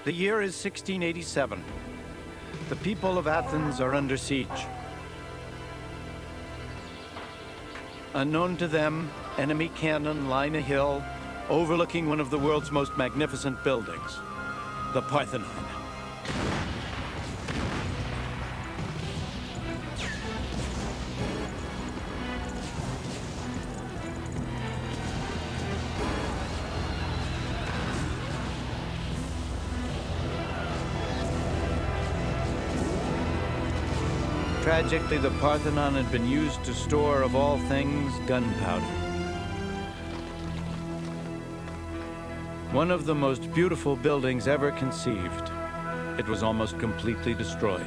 The year is 1687. The people of Athens are under siege. Unknown to them, enemy cannon line a hill overlooking one of the world's most magnificent buildings, the Parthenon. Tragically, the Parthenon had been used to store, of all things, gunpowder. One of the most beautiful buildings ever conceived, it was almost completely destroyed.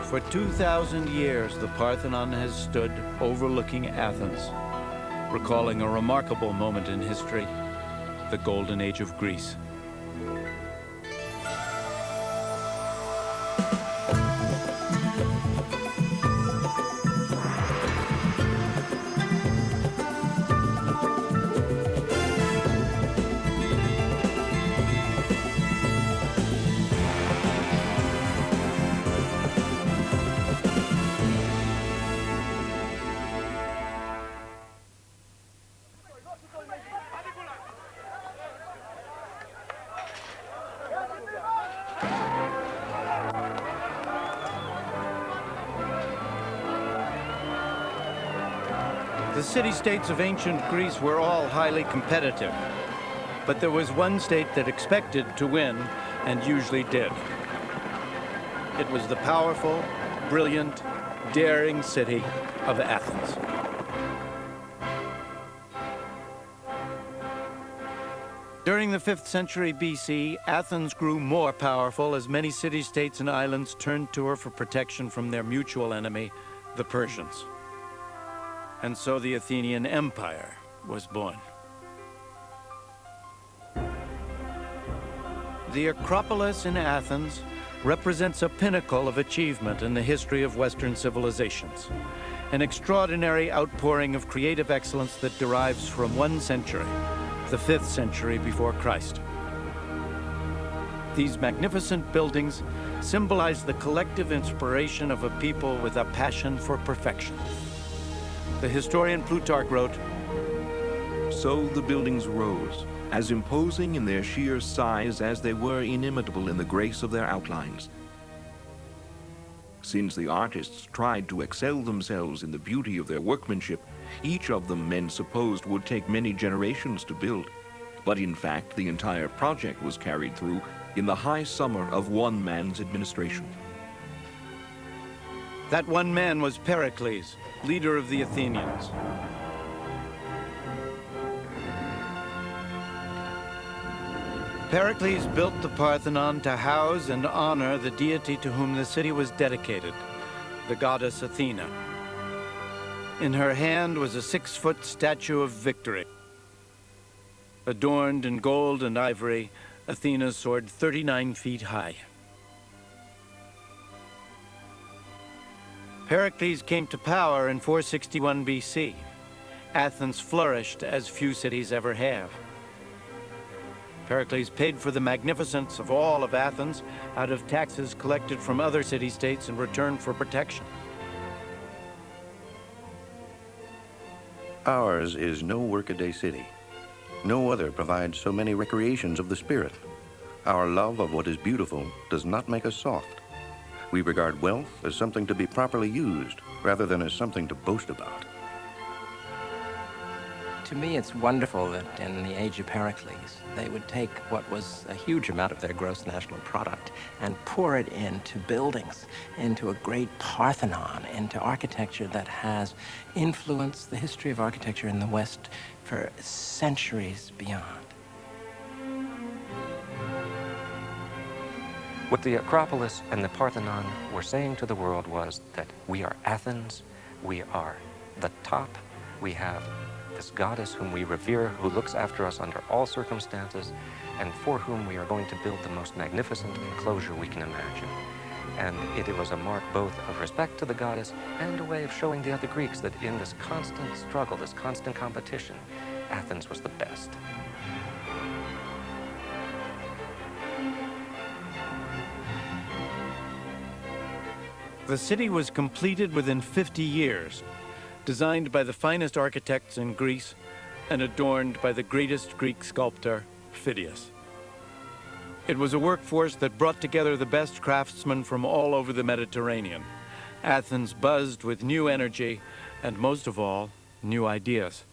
For 2,000 years, the Parthenon has stood overlooking Athens, recalling a remarkable moment in history, the Golden Age of Greece. The city-states of ancient Greece were all highly competitive, but there was one state that expected to win and usually did. It was the powerful, brilliant, daring city of Athens. During the 5th century BC, Athens grew more powerful as many city-states and islands turned to her for protection from their mutual enemy, the Persians. And so the Athenian Empire was born. The Acropolis in Athens represents a pinnacle of achievement in the history of Western civilizations, an extraordinary outpouring of creative excellence that derives from one century, the 5th century before Christ. These magnificent buildings symbolize the collective inspiration of a people with a passion for perfection. The historian Plutarch wrote, "So the buildings rose, as imposing in their sheer size as they were inimitable in the grace of their outlines. Since the artists tried to excel themselves in the beauty of their workmanship, each of them men supposed would take many generations to build. But in fact, the entire project was carried through in the high summer of one man's administration." That one man was Pericles, leader of the Athenians. Pericles built the Parthenon to house and honor the deity to whom the city was dedicated, the goddess Athena. In her hand was a 6-foot statue of victory. Adorned in gold and ivory, Athena soared 39 feet high. Pericles came to power in 461 BC. Athens flourished as few cities ever have. Pericles paid for the magnificence of all of Athens out of taxes collected from other city-states in return for protection. Ours is no workaday city. No other provides so many recreations of the spirit. Our love of what is beautiful does not make us soft. We regard wealth as something to be properly used, rather than as something to boast about. To me, it's wonderful that in the age of Pericles, they would take what was a huge amount of their gross national product and pour it into buildings, into a great Parthenon, into architecture that has influenced the history of architecture in the West for centuries beyond. What the Acropolis and the Parthenon were saying to the world was that we are Athens, we are the top, we have this goddess whom we revere, who looks after us under all circumstances, and for whom we are going to build the most magnificent enclosure we can imagine. And it was a mark both of respect to the goddess and a way of showing the other Greeks that in this constant struggle, this constant competition, Athens was the best. The city was completed within 50 years, designed by the finest architects in Greece and adorned by the greatest Greek sculptor, Phidias. It was a workforce that brought together the best craftsmen from all over the Mediterranean. Athens buzzed with new energy and, most of all, new ideas.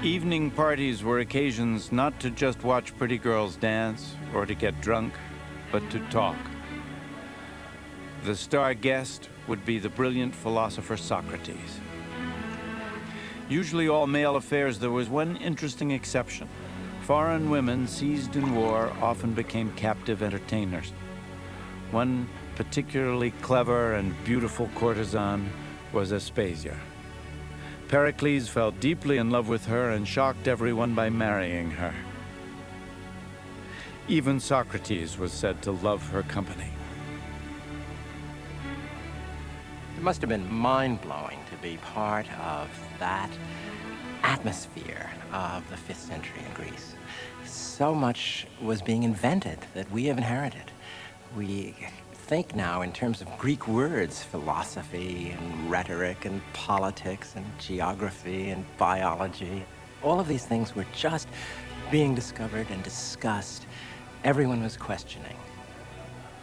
Evening parties were occasions not to just watch pretty girls dance or to get drunk, but to talk. The star guest would be the brilliant philosopher Socrates. Usually all male affairs, there was one interesting exception. Foreign women seized in war often became captive entertainers. One particularly clever and beautiful courtesan was Aspasia. Pericles fell deeply in love with her and shocked everyone by marrying her. Even Socrates was said to love her company. It must have been mind-blowing to be part of that atmosphere of the 5th century in Greece. So much was being invented that we have inherited. We think now in terms of Greek words, philosophy and rhetoric and politics and geography and biology. All of these things were just being discovered and discussed. Everyone was questioning.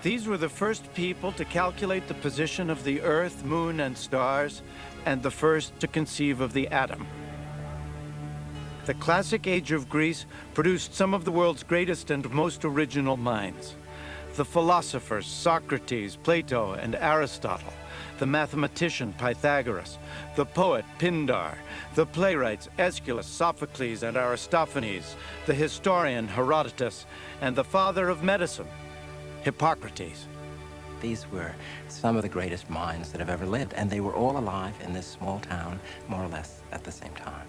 These were the first people to calculate the position of the Earth, Moon, and stars, and the first to conceive of the atom. The classic age of Greece produced some of the world's greatest and most original minds. The philosophers Socrates, Plato, and Aristotle, the mathematician Pythagoras, the poet Pindar, the playwrights Aeschylus, Sophocles, and Aristophanes, the historian Herodotus, and the father of medicine, Hippocrates. These were some of the greatest minds that have ever lived, and they were all alive in this small town, more or less at the same time.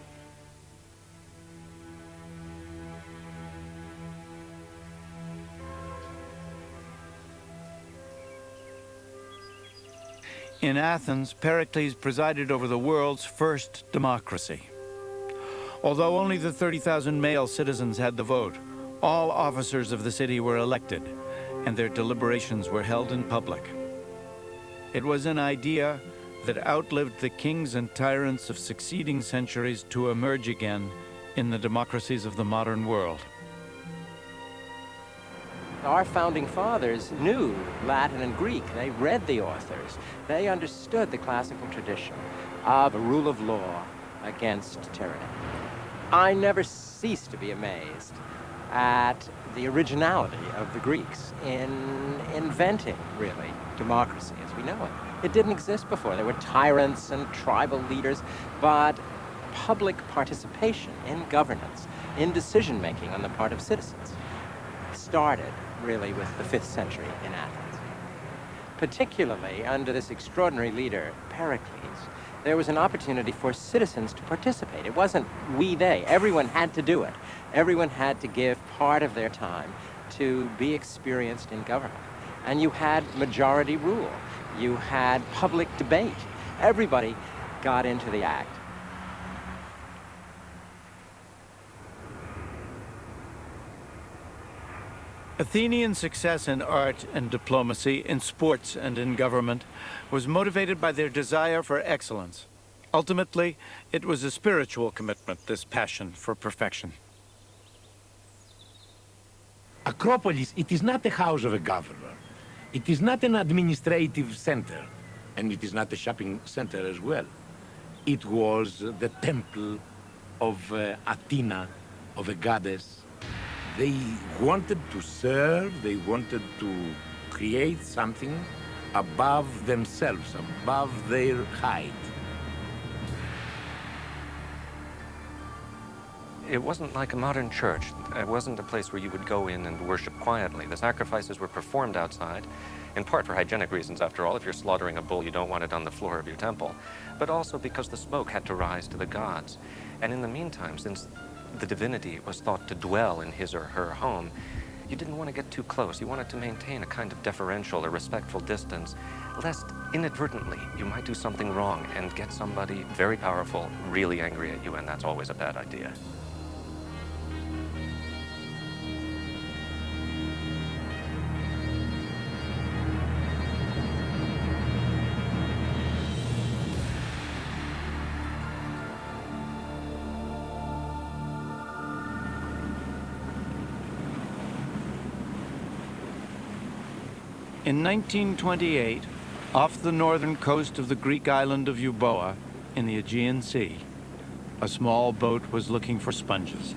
In Athens, Pericles presided over the world's first democracy. Although only the 30,000 male citizens had the vote, all officers of the city were elected, and their deliberations were held in public. It was an idea that outlived the kings and tyrants of succeeding centuries to emerge again in the democracies of the modern world. Our founding fathers knew Latin and Greek. They read the authors. They understood the classical tradition of a rule of law against tyranny. I never cease to be amazed at the originality of the Greeks in inventing, really, democracy as we know it. It didn't exist before. There were tyrants and tribal leaders, but public participation in governance, in decision-making on the part of citizens, started really with the 5th century in Athens. Particularly under this extraordinary leader, Pericles, there was an opportunity for citizens to participate. It wasn't we, they. Everyone had to do it. Everyone had to give part of their time to be experienced in government. And you had majority rule. You had public debate. Everybody got into the act. Athenian success in art and diplomacy, in sports and in government, was motivated by their desire for excellence. Ultimately, it was a spiritual commitment, this passion for perfection. Acropolis, it is not the house of a governor. It is not an administrative center, and it is not a shopping center as well. It was the temple of Athena, of a goddess. They wanted to serve, they wanted to create something above themselves, above their height. It wasn't like a modern church. It wasn't a place where you would go in and worship quietly. The sacrifices were performed outside, in part for hygienic reasons, after all. If you're slaughtering a bull, you don't want it on the floor of your temple, but also because the smoke had to rise to the gods. And in the meantime, since the divinity was thought to dwell in his or her home, you didn't want to get too close. You wanted to maintain a kind of deferential or respectful distance, lest inadvertently you might do something wrong and get somebody very powerful really angry at you, and that's always a bad idea. In 1928, off the northern coast of the Greek island of Euboea in the Aegean Sea, a small boat was looking for sponges.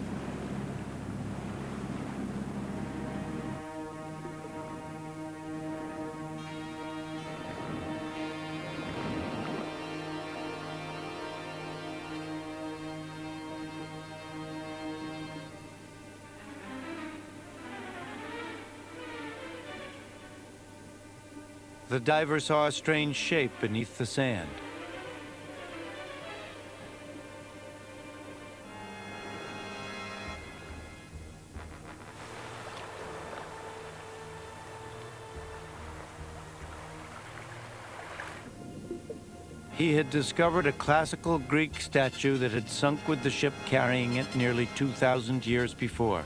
The diver saw a strange shape beneath the sand. He had discovered a classical Greek statue that had sunk with the ship carrying it nearly 2,000 years before.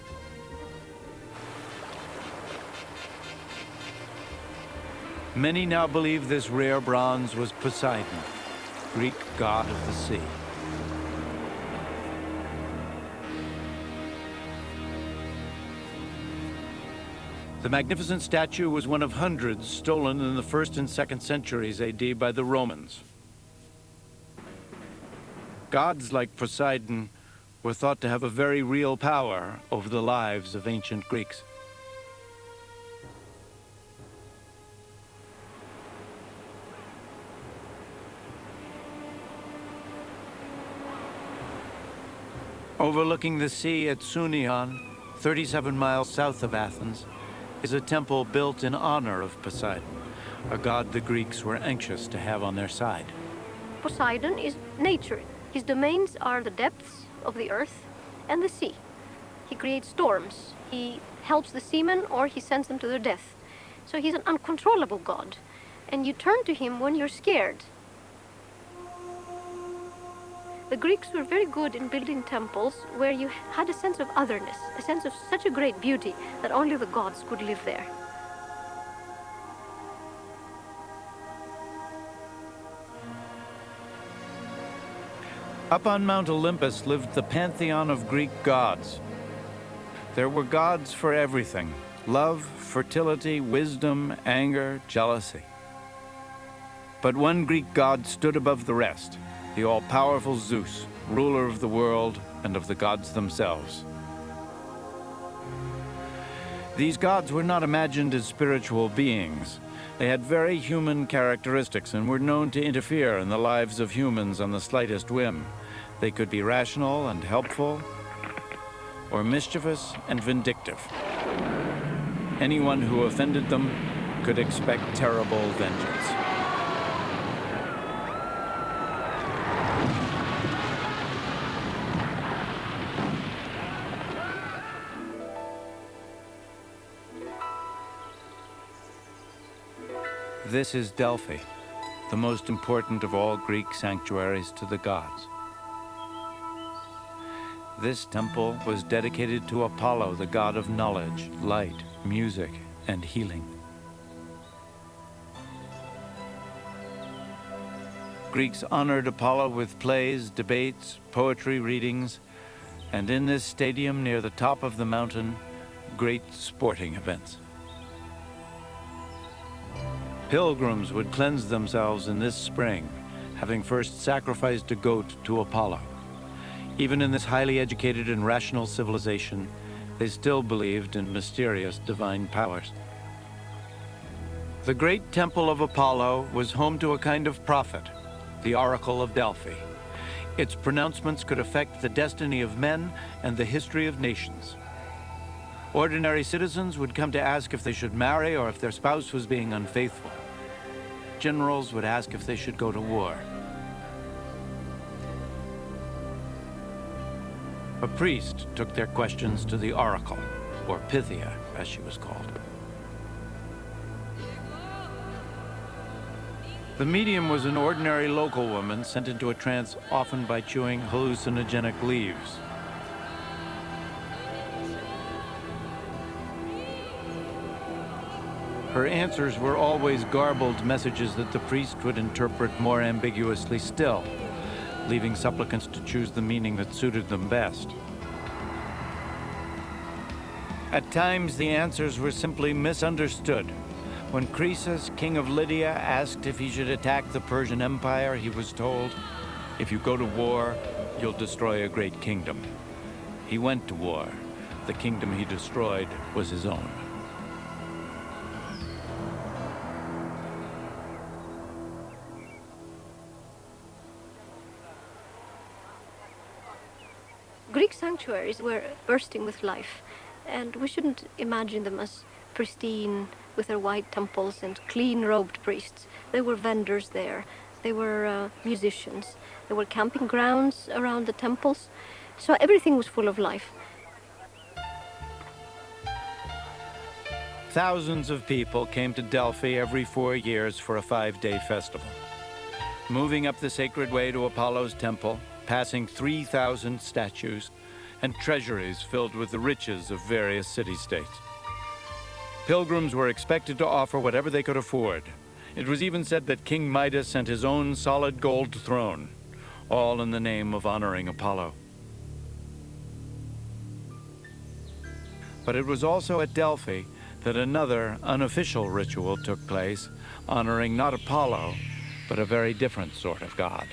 Many now believe this rare bronze was Poseidon, Greek god of the sea. The magnificent statue was one of hundreds stolen in the 1st and 2nd centuries AD by the Romans. Gods like Poseidon were thought to have a very real power over the lives of ancient Greeks. Overlooking the sea at Sunion, 37 miles south of Athens, is a temple built in honor of Poseidon, a god the Greeks were anxious to have on their side. Poseidon is nature. His domains are the depths of the earth and the sea. He creates storms. He helps the seamen or he sends them to their death. So he's an uncontrollable god. And you turn to him when you're scared. The Greeks were very good in building temples where you had a sense of otherness, a sense of such a great beauty that only the gods could live there. Up on Mount Olympus lived the pantheon of Greek gods. There were gods for everything: love, fertility, wisdom, anger, jealousy. But one Greek god stood above the rest: the all-powerful Zeus, ruler of the world and of the gods themselves. These gods were not imagined as spiritual beings. They had very human characteristics and were known to interfere in the lives of humans on the slightest whim. They could be rational and helpful, or mischievous and vindictive. Anyone who offended them could expect terrible vengeance. This is Delphi, the most important of all Greek sanctuaries to the gods. This temple was dedicated to Apollo, the god of knowledge, light, music, and healing. Greeks honored Apollo with plays, debates, poetry readings, and in this stadium near the top of the mountain, great sporting events. Pilgrims would cleanse themselves in this spring, having first sacrificed a goat to Apollo. Even in this highly educated and rational civilization, they still believed in mysterious divine powers. The great temple of Apollo was home to a kind of prophet, the Oracle of Delphi. Its pronouncements could affect the destiny of men and the history of nations. Ordinary citizens would come to ask if they should marry or if their spouse was being unfaithful. Generals would ask if they should go to war. A priest took their questions to the oracle, or Pythia, as she was called. The medium was an ordinary local woman sent into a trance often by chewing hallucinogenic leaves. Her answers were always garbled messages that the priest would interpret more ambiguously still, leaving supplicants to choose the meaning that suited them best. At times, the answers were simply misunderstood, When Croesus, king of Lydia, asked if he should attack the Persian Empire, he was told, "If you go to war, you'll destroy a great kingdom." He went to war. The kingdom he destroyed was his own. Greek sanctuaries were bursting with life, and we shouldn't imagine them as pristine with their white temples and clean-robed priests. There were vendors there, there were musicians, there were camping grounds around the temples, so everything was full of life. Thousands of people came to Delphi every 4 years for a 5-day festival. Moving up the sacred way to Apollo's temple, passing 3,000 statues and treasuries filled with the riches of various city-states. Pilgrims were expected to offer whatever they could afford. It was even said that King Midas sent his own solid gold throne, all in the name of honoring Apollo. But it was also at Delphi that another unofficial ritual took place, honoring not Apollo, but a very different sort of god.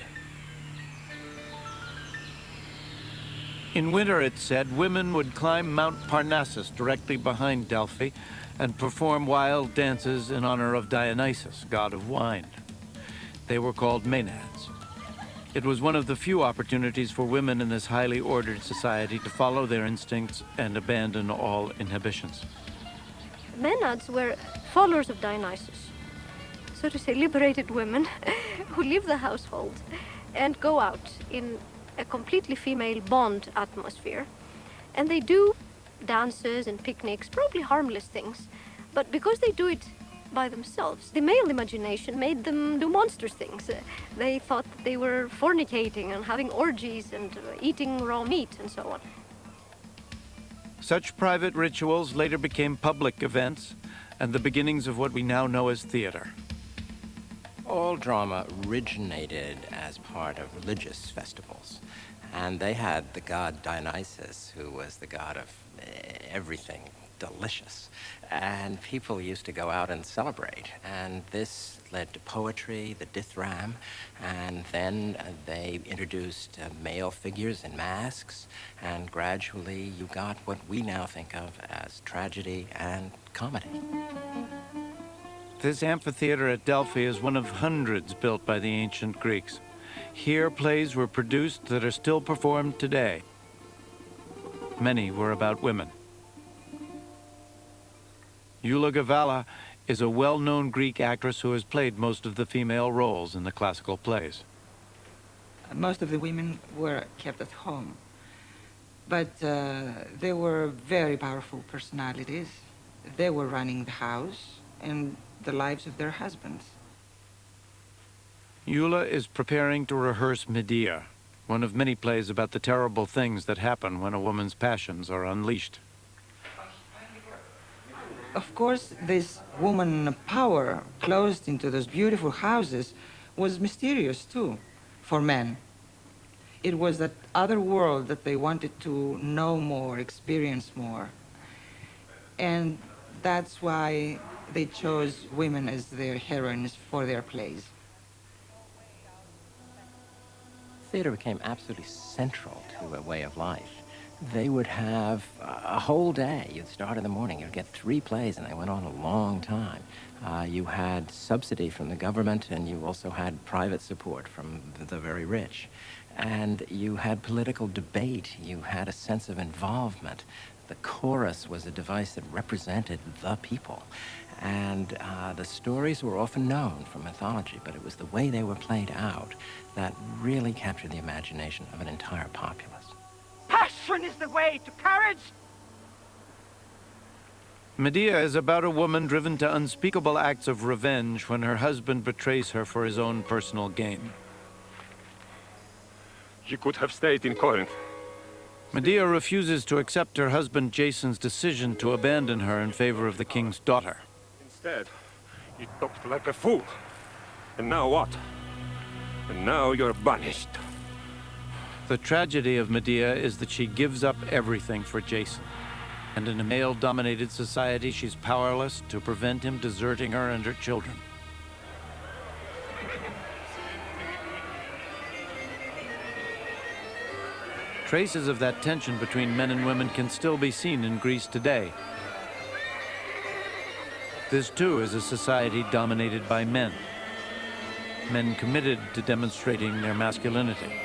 In winter, it's said, women would climb Mount Parnassus directly behind Delphi and perform wild dances in honor of Dionysus, god of wine. They were called Maenads. It was one of the few opportunities for women in this highly ordered society to follow their instincts and abandon all inhibitions. Maenads were followers of Dionysus, so to say, liberated women who leave the household and go out in a completely female bond atmosphere. And they do dances and picnics, probably harmless things, but because they do it by themselves, the male imagination made them do monstrous things. They thought that they were fornicating and having orgies and eating raw meat and so on. Such private rituals later became public events and the beginnings of what we now know as theater. All drama originated as part of religious festivals. And they had the god Dionysus, who was the god of everything delicious. And people used to go out and celebrate. And this led to poetry, the dithram, and then they introduced male figures in masks, and gradually you got what we now think of as tragedy and comedy. This amphitheater at Delphi is one of hundreds built by the ancient Greeks. Here, plays were produced that are still performed today. Many were about women. Elagabalus is a well-known Greek actress who has played most of the female roles in the classical plays. Most of the women were kept at home, but they were very powerful personalities. They were running the house and the lives of their husbands. Eula is preparing to rehearse Medea, one of many plays about the terrible things that happen when a woman's passions are unleashed. Of course, this woman power closed into those beautiful houses was mysterious too for men. It was that other world that they wanted to know more, experience more. And that's why they chose women as their heroines for their plays. Theater became absolutely central to a way of life. They would have a whole day. You'd start in the morning, you'd get 3 plays, and they went on a long time. You had subsidy from the government, and you also had private support from the very rich. And you had political debate. You had a sense of involvement. The chorus was a device that represented the people. And the stories were often known from mythology, but it was the way they were played out that really captured the imagination of an entire populace. Passion is the way to courage! Medea is about a woman driven to unspeakable acts of revenge when her husband betrays her for his own personal gain. You could have stayed in Corinth. Medea refuses to accept her husband Jason's decision to abandon her in favor of the king's daughter. Instead, you talked like a fool. And now what? And now you're banished. The tragedy of Medea is that she gives up everything for Jason. And in a male-dominated society, she's powerless to prevent him deserting her and her children. Traces of that tension between men and women can still be seen in Greece today. This, too, is a society dominated by men. Men committed to demonstrating their masculinity.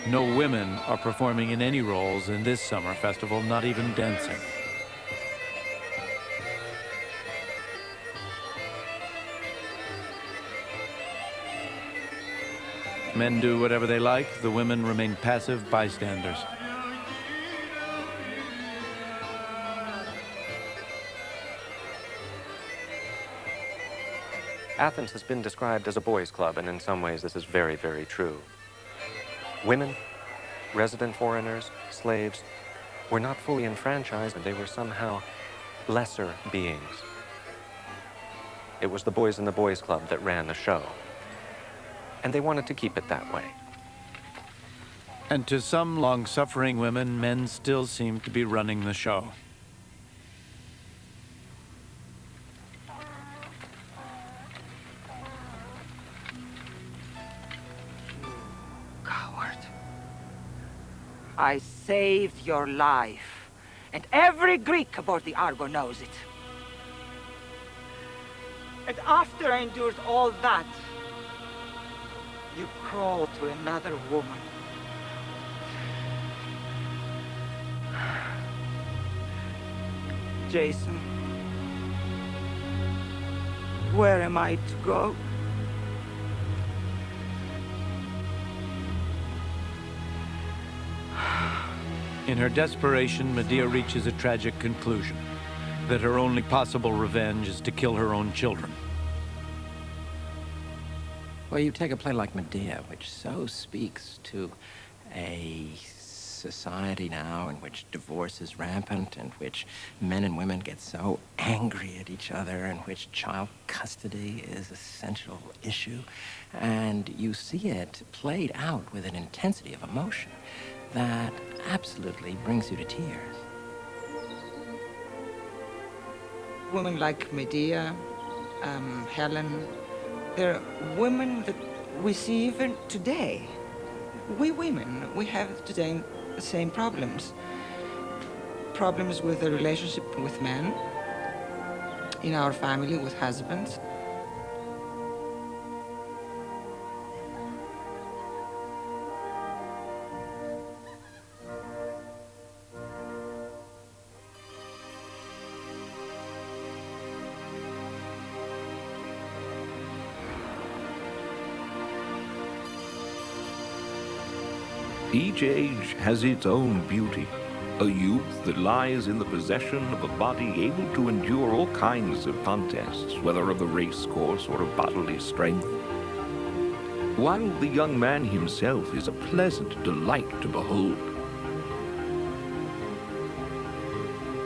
No women are performing in any roles in this summer festival, not even dancing. Men do whatever they like, the women remain passive bystanders. Athens has been described as a boys' club, and in some ways this is very, very true. Women, resident foreigners, slaves, were not fully enfranchised, and they were somehow lesser beings. It was the boys in the boys' club that ran the show, and they wanted to keep it that way. And to some long-suffering women, men still seem to be running the show. I saved your life, and every Greek aboard the Argo knows it. And after I endured all that, you crawled to another woman. Jason, where am I to go? In her desperation, Medea reaches a tragic conclusion, that her only possible revenge is to kill her own children. Well, you take a play like Medea, which so speaks to a society now in which divorce is rampant, in which men and women get so angry at each other, in which child custody is an essential issue. And you see it played out with an intensity of emotion that absolutely brings you to tears. Women like Medea, Helen, they're women that we see even today. We women, we have today the same problems. Problems with the relationship with men, in our family with husbands. Each age has its own beauty. A youth that lies in the possession of a body able to endure all kinds of contests, whether of the race course or of bodily strength. While the young man himself is a pleasant delight to behold.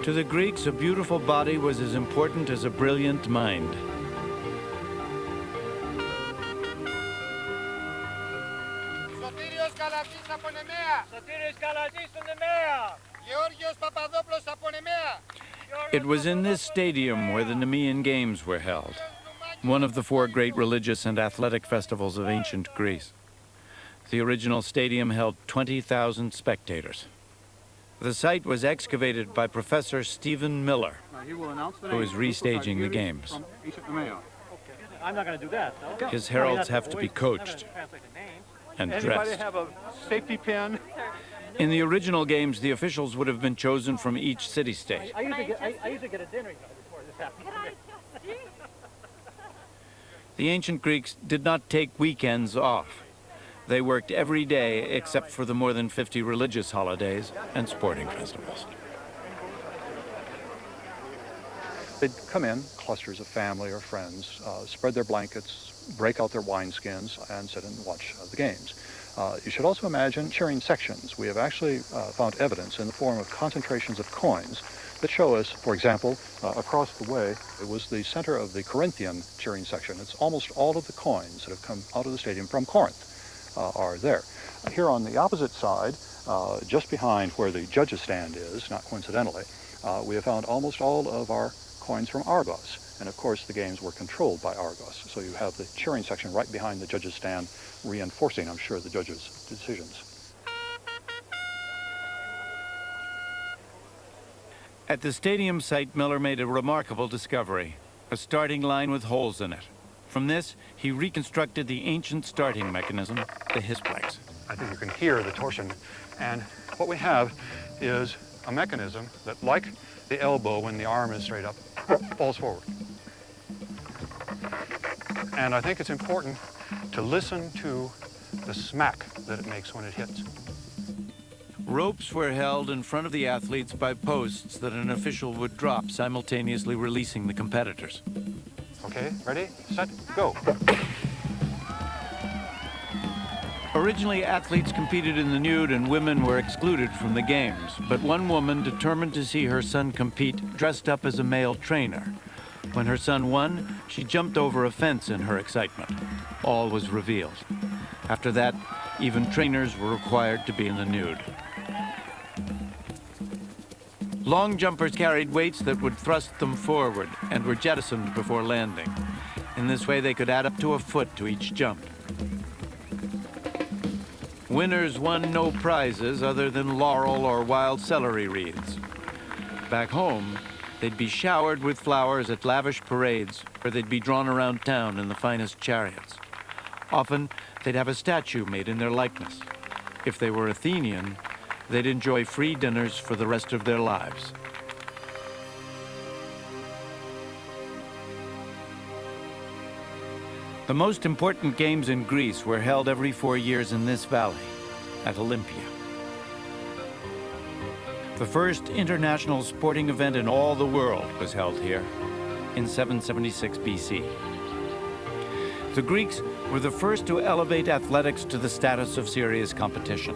To the Greeks, a beautiful body was as important as a brilliant mind. It was in this stadium where the Nemean Games were held, one of the 4 great religious and athletic festivals of ancient Greece. The original stadium held 20,000 spectators. The site was excavated by Professor Stephen Miller, who is restaging the games. I'm not going to do that, though. His heralds have to be coached and dressed. Anybody have a safety pin? In the original games, the officials would have been chosen from each city-state. I usually get a dinner before this happens. The ancient Greeks did not take weekends off. They worked every day except for the more than 50 religious holidays and sporting festivals. They'd come in, clusters of family or friends, spread their blankets, break out their wineskins, and sit and watch the games. You should also imagine cheering sections. We have actually found evidence in the form of concentrations of coins that show us, for example, across the way, it was the center of the Corinthian cheering section. It's almost all of the coins that have come out of the stadium from Corinth. are there. Here on the opposite side, just behind where the judges' stand is, not coincidentally, we have found almost all of our coins from Argos. And of course, the games were controlled by Argos. So you have the cheering section right behind the judges' stand, reinforcing, I'm sure, the judges' decisions. At the stadium site, Miller made a remarkable discovery, a starting line with holes in it. From this, he reconstructed the ancient starting mechanism, the Hisplex. I think you can hear the torsion. And what we have is a mechanism that, like the elbow when the arm is straight up, falls forward. And I think it's important to listen to the smack that it makes when it hits. Ropes were held in front of the athletes by posts that an official would drop, simultaneously releasing the competitors. Okay, ready, set, go. Originally, athletes competed in the nude and women were excluded from the games. But one woman, determined to see her son compete, dressed up as a male trainer. When her son won, she jumped over a fence in her excitement. All was revealed. After that, even trainers were required to be in the nude. Long jumpers carried weights that would thrust them forward and were jettisoned before landing. In this way, they could add up to a foot to each jump. Winners won no prizes other than laurel or wild celery wreaths. Back home, they'd be showered with flowers at lavish parades, or they'd be drawn around town in the finest chariots. Often, they'd have a statue made in their likeness. If they were Athenian, they'd enjoy free dinners for the rest of their lives. The most important games in Greece were held every 4 years in this valley, at Olympia. The first international sporting event in all the world was held here in 776 BC. The Greeks were the first to elevate athletics to the status of serious competition.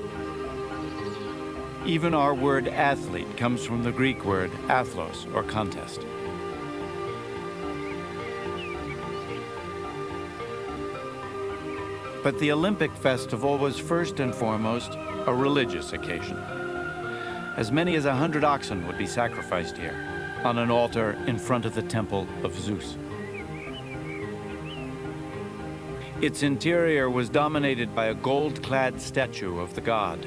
Even our word athlete comes from the Greek word athlos, or contest. But the Olympic festival was first and foremost a religious occasion. As many as 100 oxen would be sacrificed here on an altar in front of the temple of Zeus. Its interior was dominated by a gold-clad statue of the god.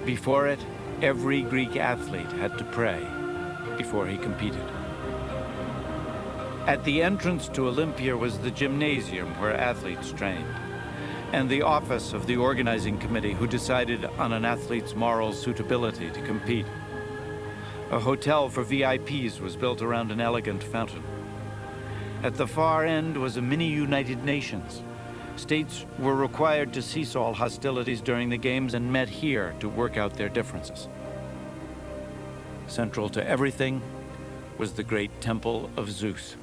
Before it, every Greek athlete had to pray before he competed. At the entrance to Olympia was the gymnasium where athletes trained, and the office of the organizing committee who decided on an athlete's moral suitability to compete. A hotel for VIPs was built around an elegant fountain. At the far end was a mini United Nations. States were required to cease all hostilities during the games and met here to work out their differences. Central to everything was the great temple of Zeus.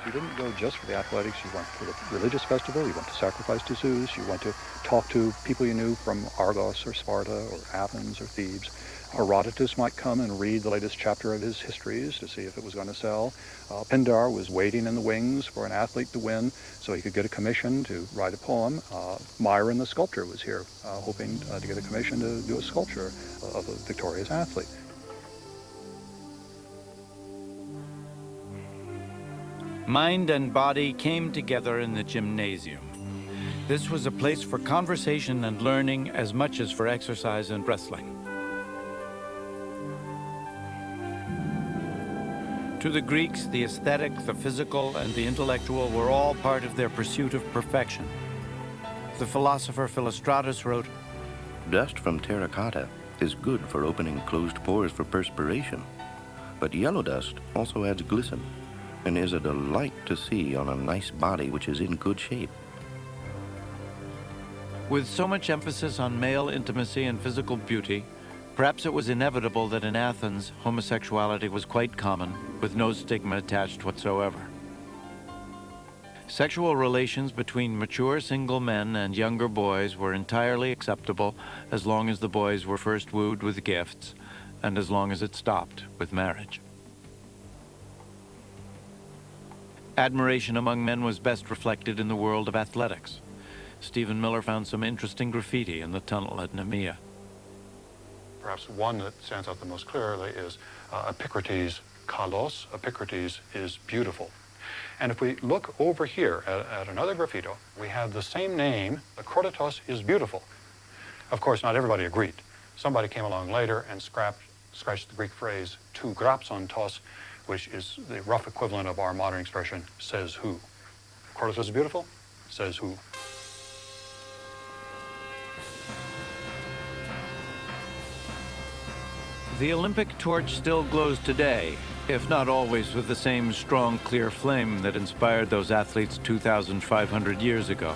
You didn't go just for the athletics, you went for the religious festival, you went to sacrifice to Zeus, you went to talk to people you knew from Argos or Sparta or Athens or Thebes. Herodotus might come and read the latest chapter of his histories to see if it was going to sell. Pindar was waiting in the wings for an athlete to win so he could get a commission to write a poem. Myron the sculptor was here hoping to get a commission to do a sculpture of a victorious athlete. Mind and body came together in the gymnasium. This was a place for conversation and learning as much as for exercise and wrestling. To the Greeks, the aesthetic, the physical, and the intellectual were all part of their pursuit of perfection. The philosopher Philostratus wrote, "Dust from terracotta is good for opening closed pores for perspiration, but yellow dust also adds glisten and is a delight to see on a nice body which is in good shape." With so much emphasis on male intimacy and physical beauty, perhaps it was inevitable that in Athens, homosexuality was quite common, with no stigma attached whatsoever. Sexual relations between mature single men and younger boys were entirely acceptable as long as the boys were first wooed with gifts and as long as it stopped with marriage. Admiration among men was best reflected in the world of athletics. Stephen Miller found some interesting graffiti in the tunnel at Nemea. Perhaps one that stands out the most clearly is Epicrates kalos. Epicrates is beautiful. And if we look over here at another graffito, we have the same name, Akrotatos is beautiful. Of course, not everybody agreed. Somebody came along later and scratched the Greek phrase to grapsontos, which is the rough equivalent of our modern expression, says who. Akrotatos is beautiful, says who. The Olympic torch still glows today, if not always with the same strong, clear flame that inspired those athletes 2,500 years ago.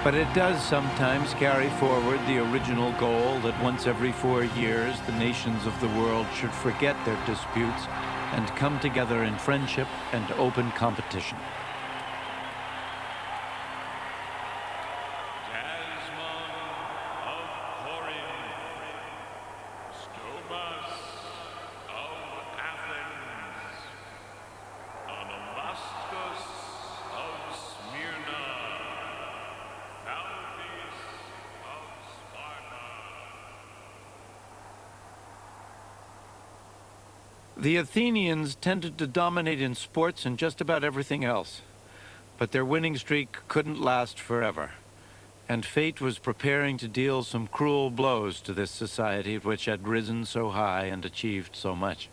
But it does sometimes carry forward the original goal that once every 4 years the nations of the world should forget their disputes and come together in friendship and open competition. The Athenians tended to dominate in sports and just about everything else, but their winning streak couldn't last forever, and fate was preparing to deal some cruel blows to this society which had risen so high and achieved so much.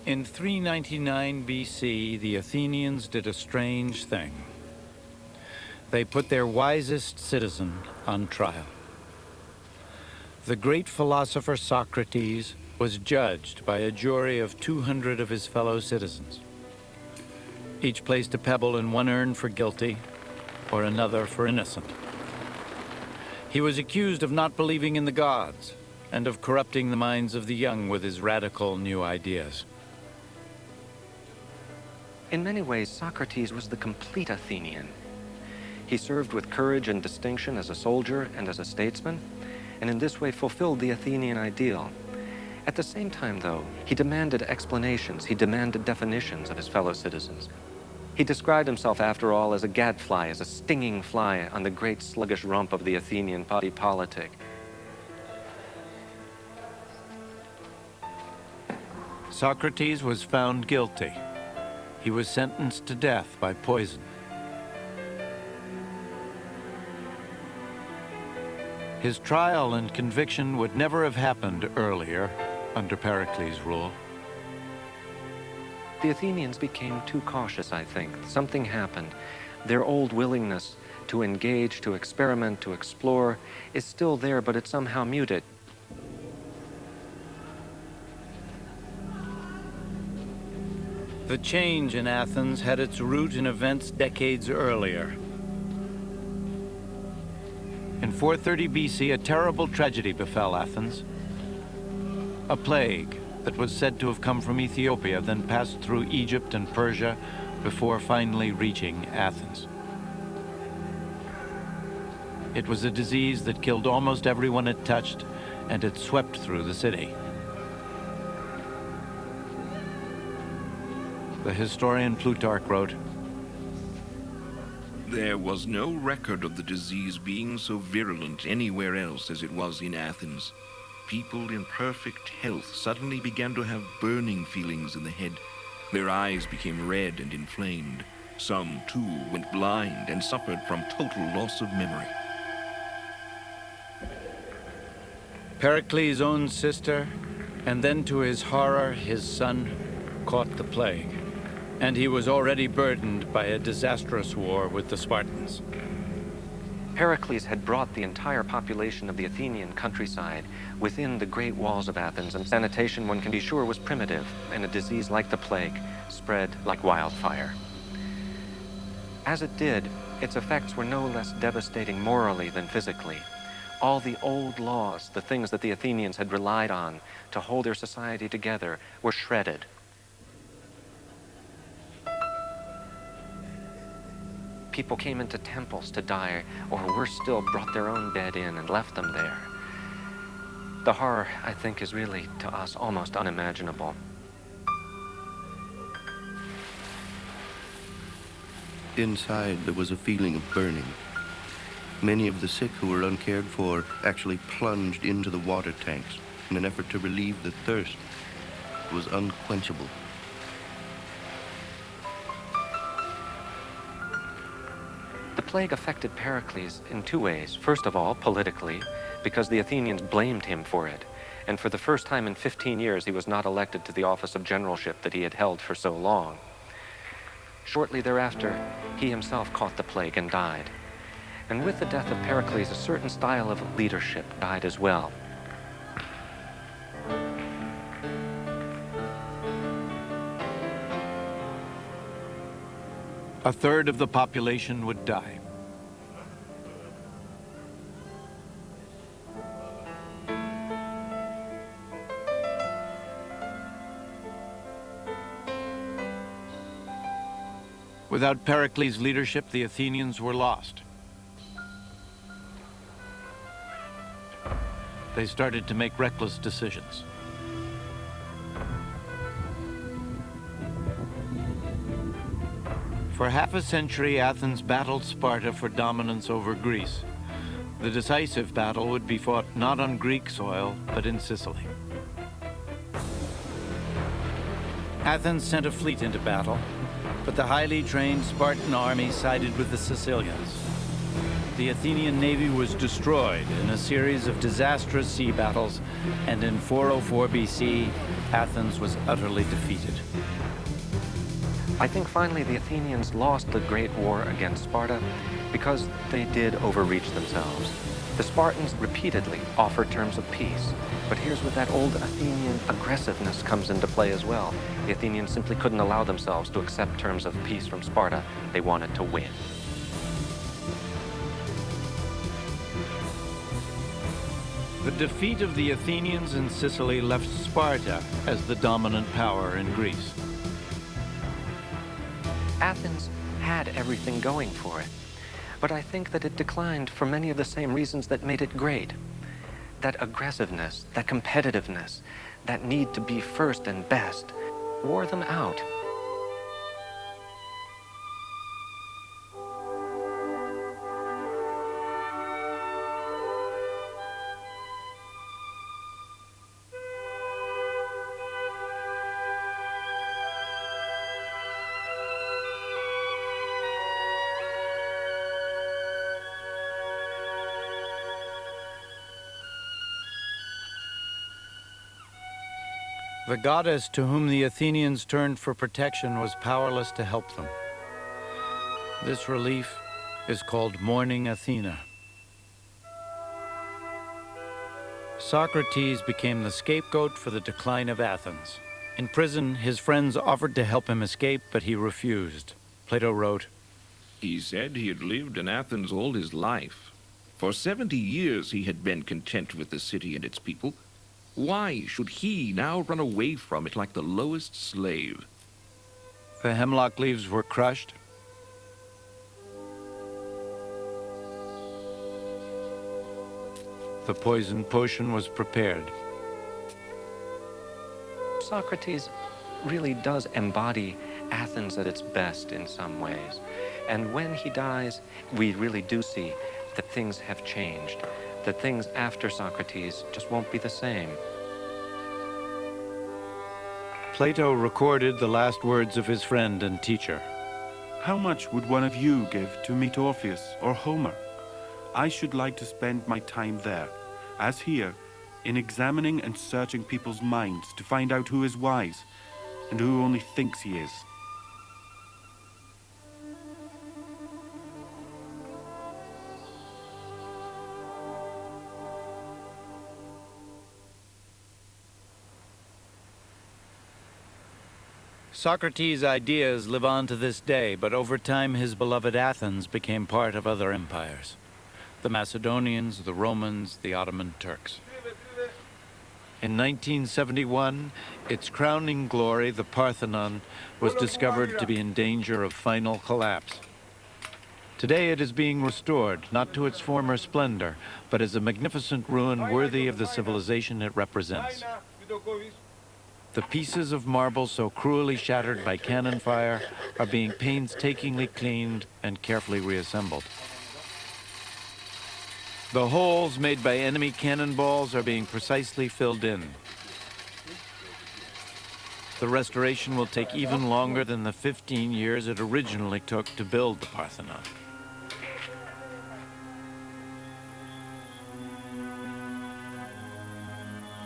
In 399 BC, the Athenians did a strange thing. They put their wisest citizen on trial. The great philosopher Socrates was judged by a jury of 200 of his fellow citizens. Each placed a pebble in one urn for guilty, or another for innocent. He was accused of not believing in the gods and of corrupting the minds of the young with his radical new ideas. In many ways, Socrates was the complete Athenian. He served with courage and distinction as a soldier and as a statesman, and in this way fulfilled the Athenian ideal. At the same time, though, he demanded explanations, he demanded definitions of his fellow citizens. He described himself, after all, as a gadfly, as a stinging fly on the great sluggish rump of the Athenian body politic. Socrates was found guilty. He was sentenced to death by poison. His trial and conviction would never have happened earlier under Pericles' rule. The Athenians became too cautious, I think. Something happened. Their old willingness to engage, to experiment, to explore is still there, but it's somehow muted. The change in Athens had its root in events decades earlier. In 430 BC, a terrible tragedy befell Athens. A plague that was said to have come from Ethiopia, then passed through Egypt and Persia before finally reaching Athens. It was a disease that killed almost everyone it touched, and it swept through the city. The historian Plutarch wrote, "There was no record of the disease being so virulent anywhere else as it was in Athens. People in perfect health suddenly began to have burning feelings in the head. Their eyes became red and inflamed. Some, too, went blind and suffered from total loss of memory." Pericles' own sister, and then to his horror, his son, caught the plague. And he was already burdened by a disastrous war with the Spartans. Pericles had brought the entire population of the Athenian countryside within the great walls of Athens, and sanitation, one can be sure, was primitive, and a disease like the plague spread like wildfire. As it did, its effects were no less devastating morally than physically. All the old laws, the things that the Athenians had relied on to hold their society together, were shredded. People came into temples to die, or worse still, brought their own dead in and left them there. The horror, I think, is really, to us, almost unimaginable. Inside, there was a feeling of burning. Many of the sick who were uncared for actually plunged into the water tanks in an effort to relieve the thirst. It was unquenchable. The plague affected Pericles in two ways. First of all, politically, because the Athenians blamed him for it. And for the first time in 15 years, he was not elected to the office of generalship that he had held for so long. Shortly thereafter, he himself caught the plague and died. And with the death of Pericles, a certain style of leadership died as well. A third of the population would die. Without Pericles' leadership, the Athenians were lost. They started to make reckless decisions. For half a century, Athens battled Sparta for dominance over Greece. The decisive battle would be fought not on Greek soil, but in Sicily. Athens sent a fleet into battle, but the highly trained Spartan army sided with the Sicilians. The Athenian navy was destroyed in a series of disastrous sea battles, and in 404 BC, Athens was utterly defeated. I think finally the Athenians lost the great war against Sparta because they did overreach themselves. The Spartans repeatedly offered terms of peace, but here's where that old Athenian aggressiveness comes into play as well. The Athenians simply couldn't allow themselves to accept terms of peace from Sparta. They wanted to win. The defeat of the Athenians in Sicily left Sparta as the dominant power in Greece. Athens had everything going for it, but I think that it declined for many of the same reasons that made it great. That aggressiveness, that competitiveness, that need to be first and best, wore them out. The goddess to whom the Athenians turned for protection was powerless to help them. This relief is called Mourning Athena. Socrates became the scapegoat for the decline of Athens. In prison, his friends offered to help him escape, but he refused. Plato wrote, He said he had lived in Athens all his life. For 70 years he had been content with the city and its people. Why should he now run away from it like the lowest slave? The hemlock leaves were crushed. The poison potion was prepared. Socrates really does embody Athens at its best in some ways. And when he dies, we really do see that things have changed, that things after Socrates just won't be the same. Plato recorded the last words of his friend and teacher. How much would one of you give to meet Orpheus or Homer? I should like to spend my time there, as here, in examining and searching people's minds to find out who is wise and who only thinks he is. Socrates' ideas live on to this day, but over time his beloved Athens became part of other empires. The Macedonians, the Romans, the Ottoman Turks. In 1971, its crowning glory, the Parthenon, was discovered to be in danger of final collapse. Today it is being restored, not to its former splendor, but as a magnificent ruin worthy of the civilization it represents. The pieces of marble so cruelly shattered by cannon fire are being painstakingly cleaned and carefully reassembled. The holes made by enemy cannonballs are being precisely filled in. The restoration will take even longer than the 15 years it originally took to build the Parthenon.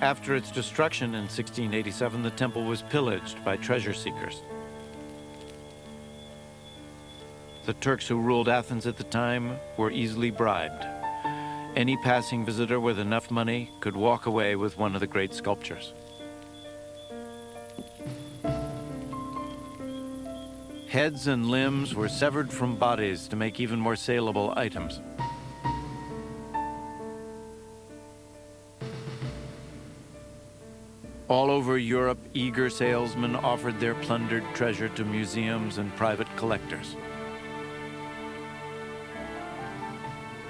After its destruction in 1687, the temple was pillaged by treasure seekers. The Turks who ruled Athens at the time were easily bribed. Any passing visitor with enough money could walk away with one of the great sculptures. Heads and limbs were severed from bodies to make even more saleable items. All over Europe, eager salesmen offered their plundered treasure to museums and private collectors.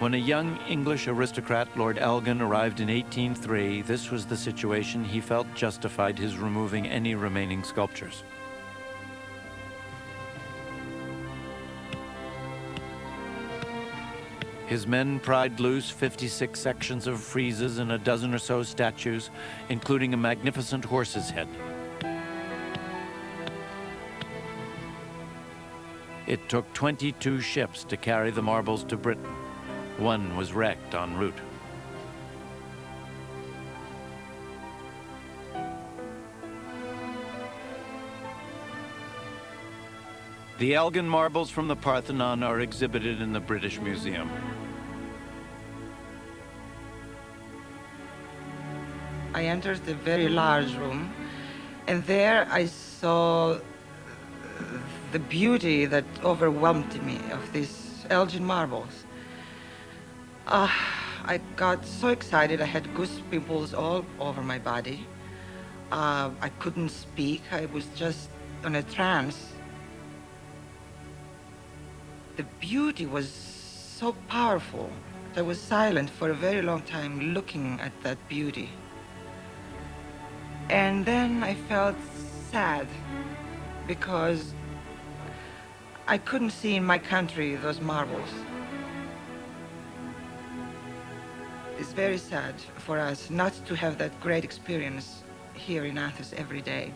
When a young English aristocrat, Lord Elgin, arrived in 1803, this was the situation he felt justified his removing any remaining sculptures. His men pried loose 56 sections of friezes and a dozen or so statues, including a magnificent horse's head. It took 22 ships to carry the marbles to Britain. One was wrecked en route. The Elgin marbles from the Parthenon are exhibited in the British Museum. I entered a very large room, and there I saw the beauty that overwhelmed me of these Elgin marbles. I got so excited, I had goose pimples all over my body. I couldn't speak, I was just in a trance. The beauty was so powerful. I was silent for a very long time looking at that beauty. And then I felt sad because I couldn't see in my country those marbles. It's very sad for us not to have that great experience here in Athens every day.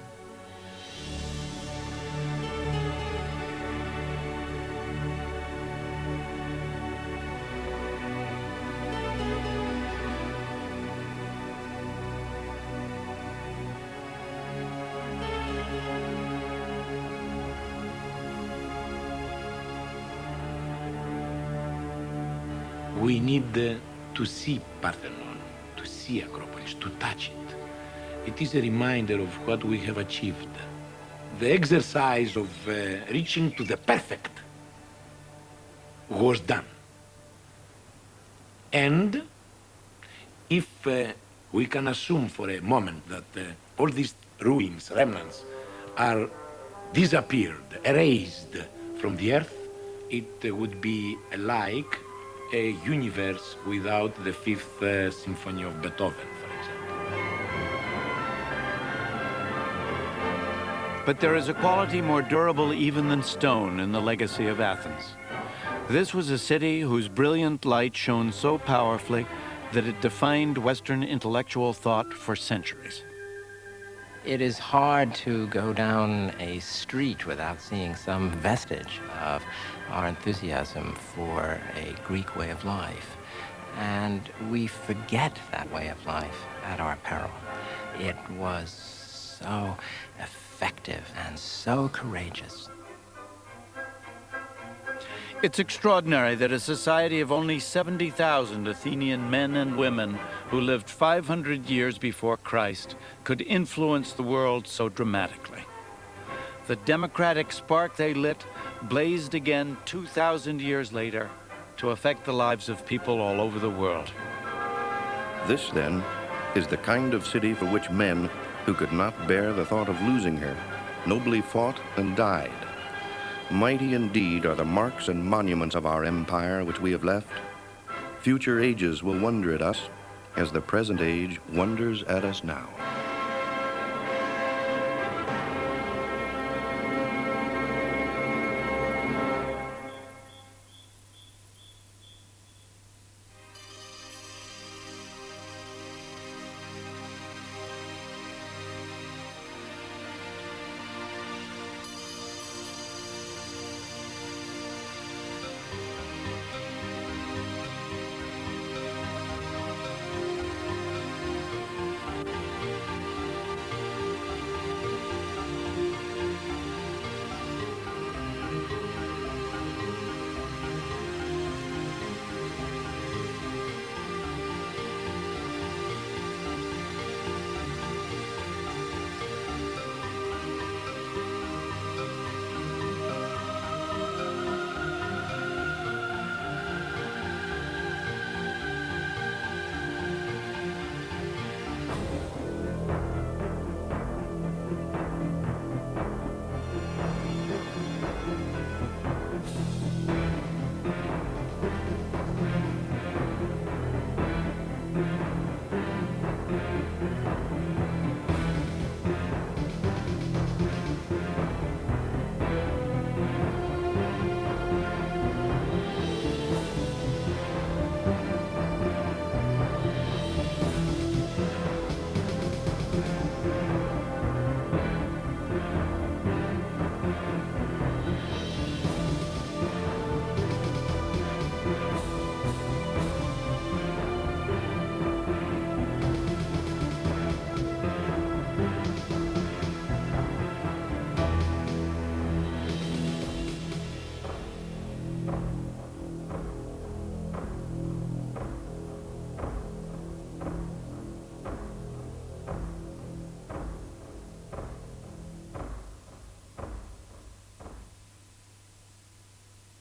We need to see Parthenon, to see Acropolis, to touch it. It is a reminder of what we have achieved. The exercise of reaching to the perfect was done. And if we can assume for a moment that all these ruins, remnants, are disappeared, erased from the earth, it would be like a universe without the Fifth Symphony of Beethoven, for example. But there is a quality more durable even than stone in the legacy of Athens. This was a city whose brilliant light shone so powerfully that it defined Western intellectual thought for centuries. It is hard to go down a street without seeing some vestige of our enthusiasm for a Greek way of life. And we forget that way of life at our peril. It was so effective and so courageous. It's extraordinary that a society of only 70,000 Athenian men and women who lived 500 years before Christ could influence the world so dramatically. The democratic spark they lit blazed again 2,000 years later to affect the lives of people all over the world. This, then, is the kind of city for which men who could not bear the thought of losing her nobly fought and died. Mighty indeed are the marks and monuments of our empire which we have left. Future ages will wonder at us as the present age wonders at us now.